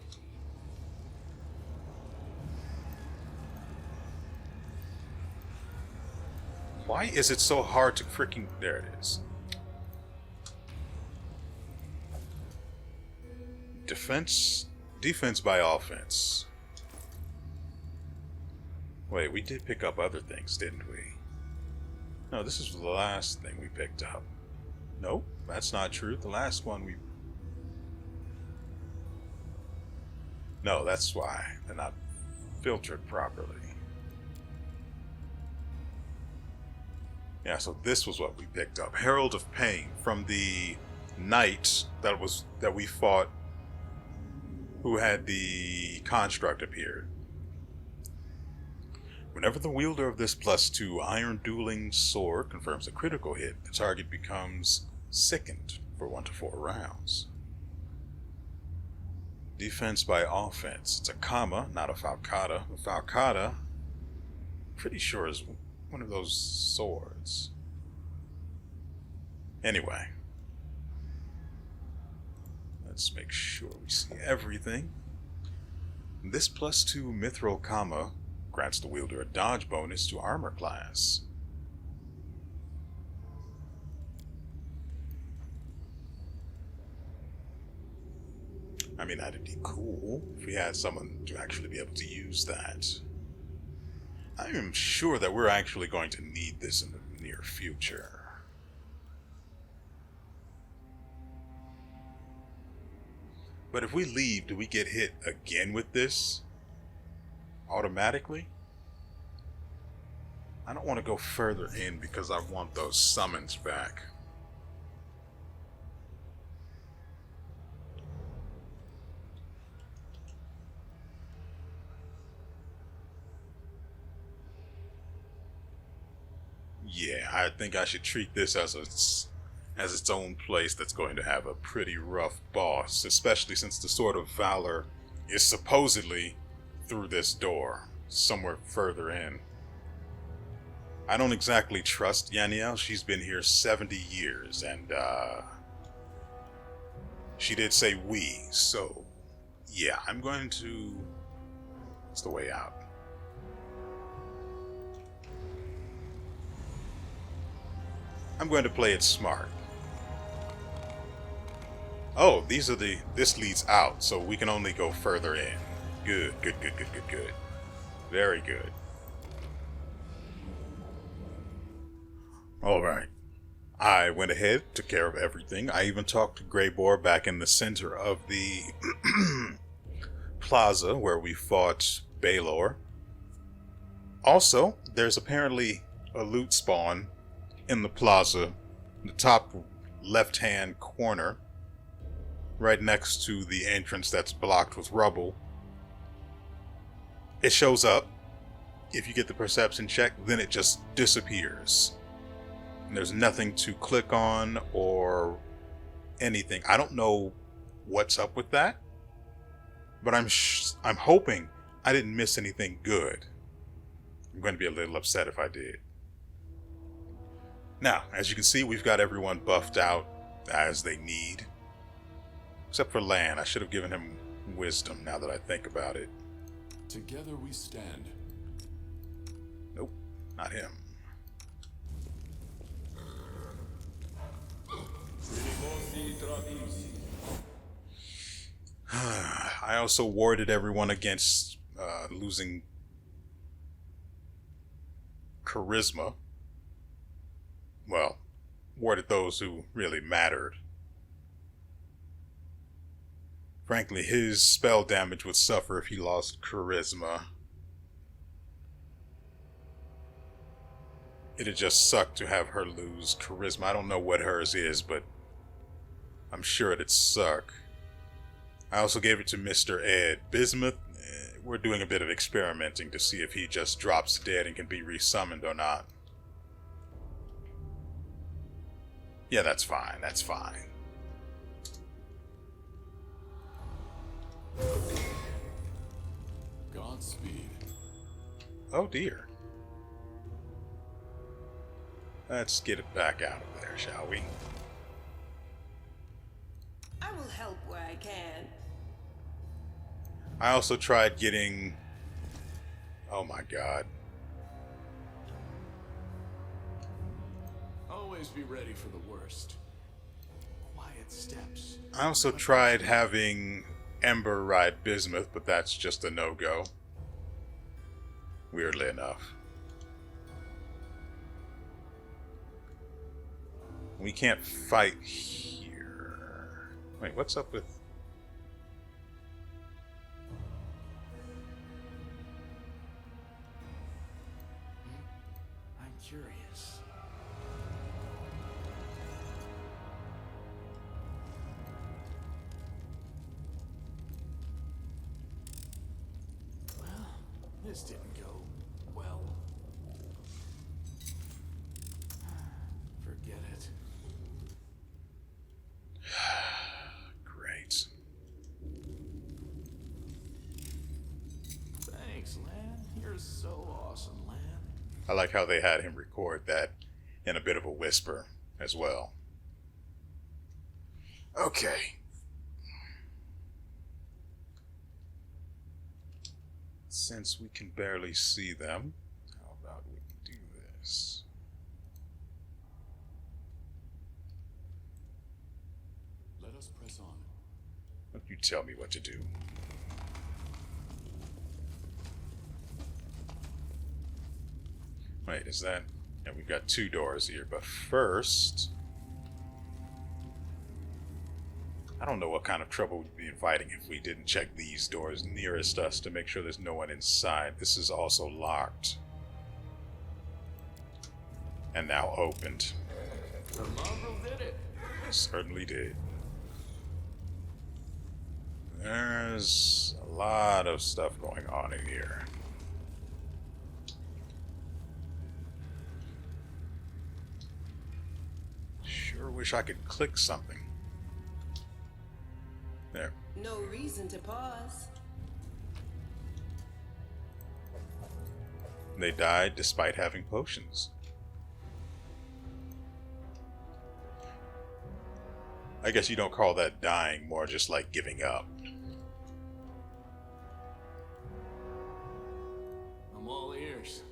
Why is it so hard to freaking... There it is. Defense by offense. Wait, we did pick up other things, didn't we? No, this is the last thing we picked up. Nope, that's not true. The last one we... No, that's why they're not filtered properly. Yeah, so this was what we picked up. Herald of Pain from the knight that we fought, who had the construct appeared. Whenever the wielder of this +2 iron dueling sword confirms a critical hit, the target becomes sickened for 1 to 4 rounds. Defense by offense. It's a comma, not a falcata. A falcata, pretty sure, is one of those swords. Anyway. Let's make sure we see everything. This +2 mithril comma grants the wielder a dodge bonus to armor class. I mean, that'd be cool if we had someone to actually be able to use that. I am sure that we're actually going to need this in the near future. But if we leave, do we get hit again with this? Automatically? I don't want to go further in because I want those summons back. Yeah, I think I should treat this as its own place that's going to have a pretty rough boss, especially since the Sword of Valor is supposedly through this door, somewhere further in. I don't exactly trust Yaniel. She's been here 70 years, and she did say we, so yeah, I'm going to... It's the way out. I'm going to play it smart. Oh, this leads out, so we can only go further in. Good. Very good. Alright. I went ahead, took care of everything. I even talked to Greybor back in the center of the plaza where we fought Baylor. Also, there's apparently a loot spawn in the plaza, in the top left-hand corner, right next to the entrance that's blocked with rubble. It shows up. If you get the perception check, then it just disappears. And there's nothing to click on or anything. I don't know what's up with that, but I'm hoping I didn't miss anything good. I'm going to be a little upset if I did. Now, as you can see, we've got everyone buffed out as they need. Except for Lan. I should have given him wisdom now that I think about it. Together we stand. Nope, not him. I also warded everyone against losing charisma. Well, warded those who really mattered. Frankly, his spell damage would suffer if he lost charisma. It'd just suck to have her lose charisma. I don't know what hers is, but I'm sure it'd suck. I also gave it to Mr. Ed. Bismuth, we're doing a bit of experimenting to see if he just drops dead and can be resummoned or not. Yeah, that's fine. That's fine. Godspeed. Oh dear. Let's get it back out of there, shall we? I will help where I can. I also tried getting... Oh my god. Always be ready for the worst. Quiet steps. I also tried having Ember ride Bismuth, but that's just a no-go. Weirdly enough. We can't fight here. Wait, what's up with... I'm curious. Well, this didn't go well. Forget it. Great. Thanks, Lan. You're so awesome, Lan. I like how they had him record that in a bit of a whisper as well. Okay. Since we can barely see them, how about we do this? Let us press on. Don't you tell me what to do. Wait, is that... Yeah, we've got two doors here, but first... I don't know what kind of trouble we'd be inviting if we didn't check these doors nearest us to make sure there's no one inside. This is also locked. And now opened. The mongrel did it. Certainly did. There's a lot of stuff going on in here. Sure wish I could click something. There. No reason to pause. They died despite having potions. I guess you don't call that dying, more just like giving up. I'm all ears.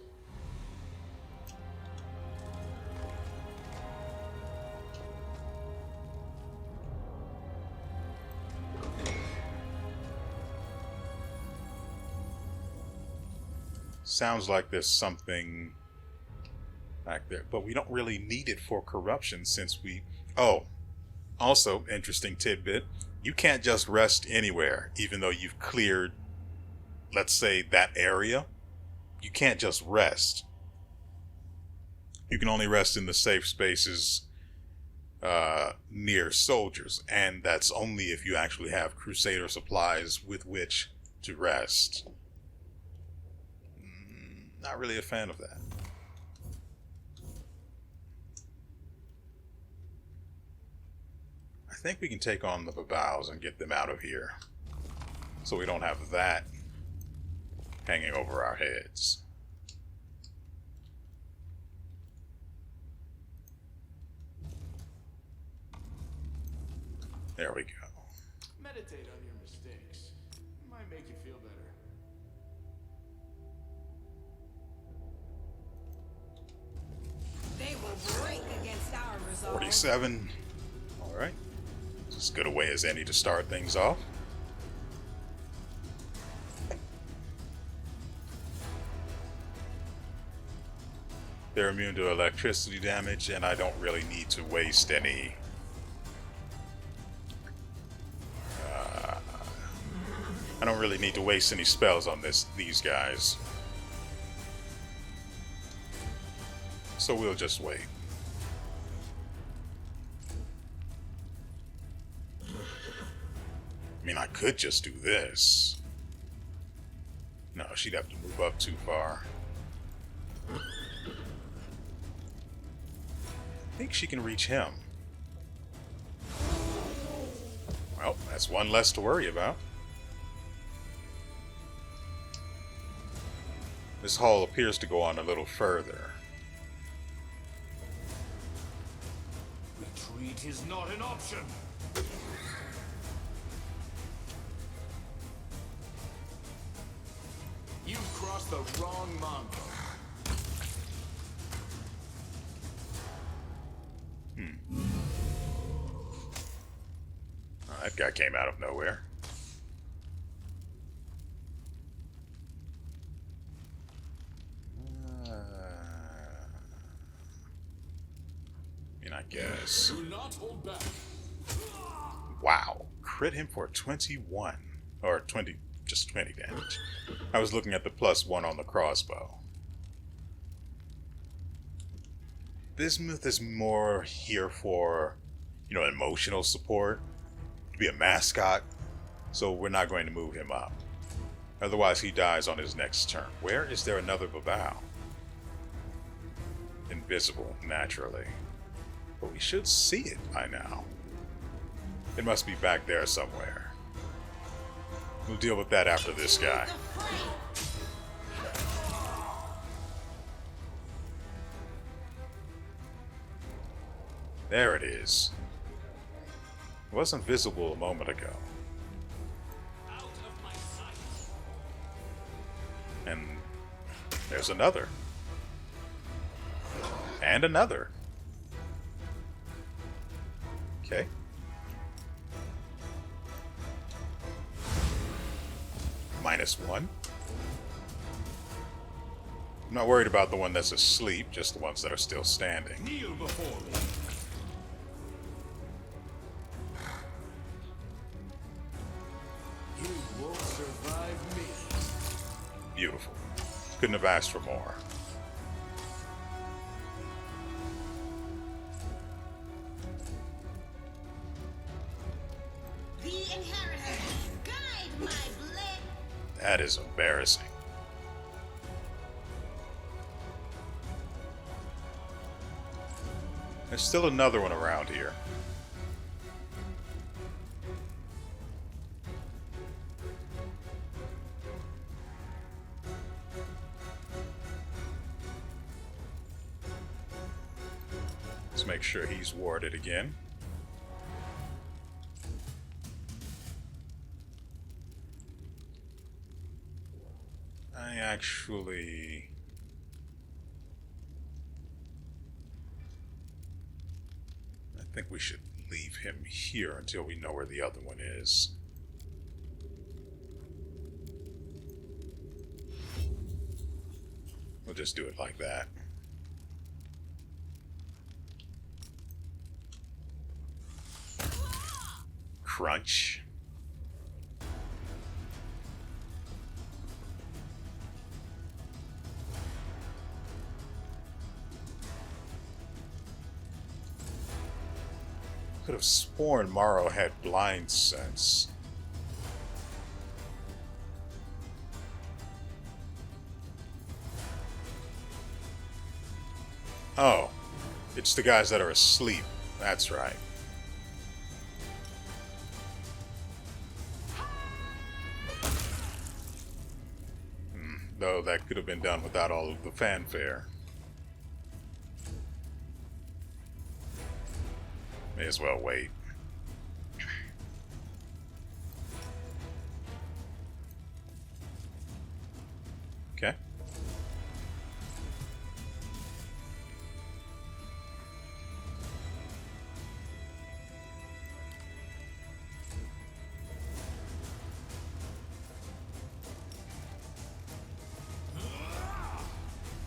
Sounds like there's something back there, but we don't really need it for corruption since we... Oh, also, interesting tidbit, you can't just rest anywhere, even though you've cleared let's say, that area, you can't just rest. You can only rest in the safe spaces near soldiers, and that's only if you actually have Crusader supplies with which to rest. Not really a fan of that. I think we can take on the Babaus and get them out of here, so we don't have that hanging over our heads. There we go. Meditate on your mistakes. It might make you feel better. They will break against our resolve. 47. Alright. As good a way as any to start things off. They're immune to electricity damage, and I don't really need to waste any I don't really need to waste any spells on these guys. So we'll just wait. I mean, I could just do this. No, she'd have to move up too far. I think she can reach him. Well, that's one less to worry about. This hall appears to go on a little further. Retreat is not an option. You've crossed the wrong Mongol. Oh, that guy came out of nowhere. I guess. Do not hold back. Wow. Crit him for 21. Or 20, just 20 damage. I was looking at the +1 on the crossbow. Bismuth is more here for, emotional support. To be a mascot. So we're not going to move him up. Otherwise he dies on his next turn. Where is there another Babao? Invisible, naturally. But we should see it by now. It must be back there somewhere. We'll deal with that after this guy. There it is. It wasn't visible a moment ago. Out of my sight. And there's another. And another. Okay. -1. I'm not worried about the one that's asleep, just the ones that are still standing. Kneel before me. You won't survive me. Beautiful. Couldn't have asked for more. That is embarrassing. There's still another one around here. Let's make sure he's warded again. I think we should leave him here until we know where the other one is. We'll just do it like that. Crunch. Could have sworn Morrow had blind sense. Oh, it's the guys that are asleep. That's right. Though that could have been done without all of the fanfare. May as well wait. Okay.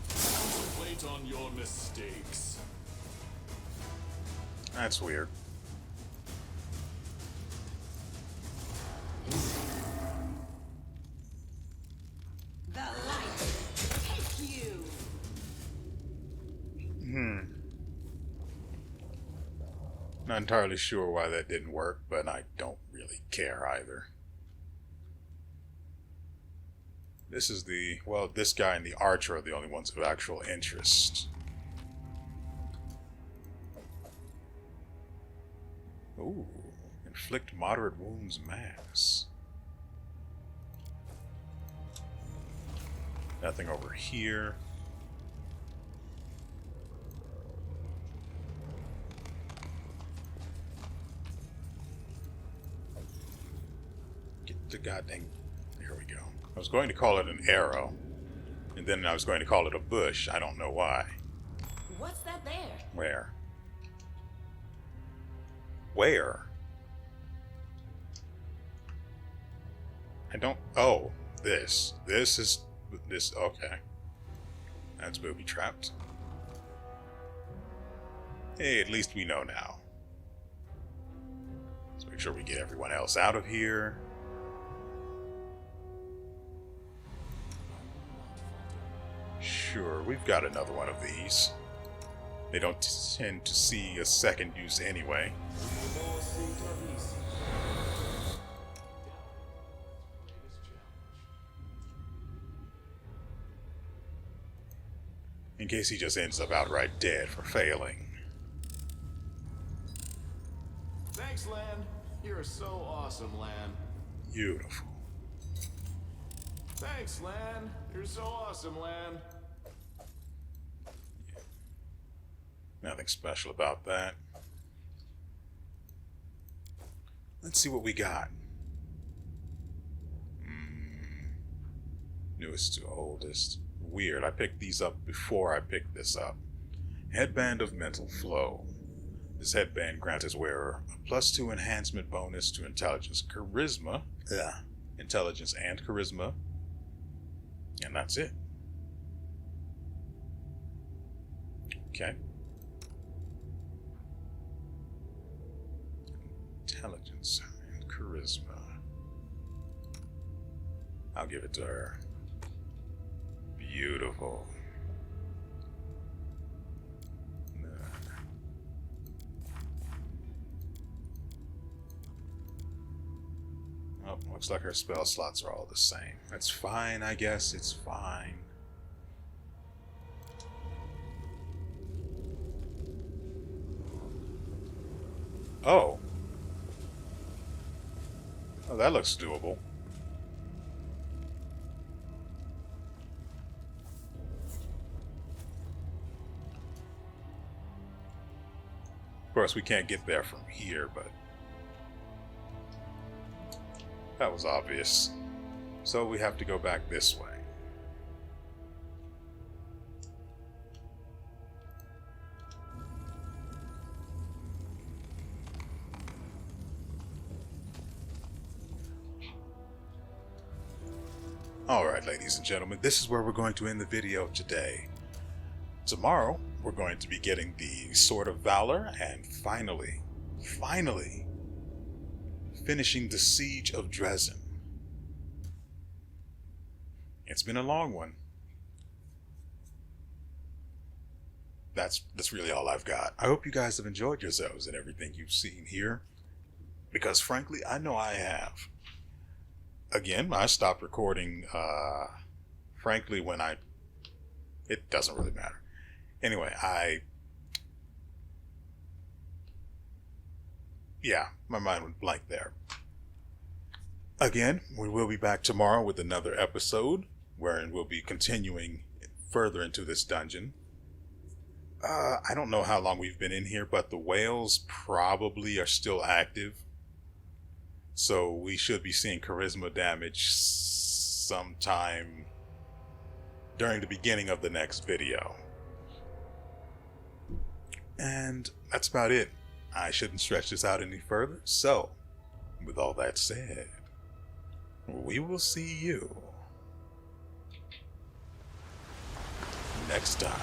Concentrate on your mistakes. That's weird. The light take you. Not entirely sure why that didn't work, but I don't really care either. This is the, well, this guy and the archer are the only ones of actual interest. Ooh, inflict moderate wounds mass. Nothing over here. Get the goddamn... There we go. I was going to call it an arrow, and then I was going to call it a bush. I don't know why. What's that there? Where? Where? I don't... Oh, this. This is... This... Okay. That's booby-trapped. Hey, at least we know now. Let's make sure we get everyone else out of here. Sure, we've got another one of these. They don't tend to see a second use anyway. In case he just ends up outright dead for failing. Thanks, Lan. You're so awesome, Lan. Beautiful. Thanks, Lan. You're so awesome, Lan. Nothing special about that. Let's see what we got. Newest to oldest. Weird, I picked these up before I picked this up. Headband of Mental Flow. This headband grants its wearer a +2 enhancement bonus to intelligence, charisma, intelligence and charisma, and that's it. Okay. Intelligence and charisma. I'll give it to her. Beautiful. Oh, looks like her spell slots are all the same. That's fine, I guess. It's fine. Oh. Oh, that looks doable. Of course, we can't get there from here, but that was obvious. So we have to go back this way. Alright, ladies and gentlemen, this is where we're going to end the video today. Tomorrow, we're going to be getting the Sword of Valor, and finally, finishing the Siege of Dresden. It's been a long one. that's really all I've got. I hope you guys have enjoyed yourselves and everything you've seen here, because frankly, I know I have. Again, I stopped recording, frankly, when it doesn't really matter. Anyway, yeah, my mind went blank there. Again, we will be back tomorrow with another episode, wherein we'll be continuing further into this dungeon. I don't know how long we've been in here, but the whales probably are still active. So we should be seeing charisma damage sometime during the beginning of the next video. And that's about it. I shouldn't stretch this out any further. So, with all that said, we will see you next time.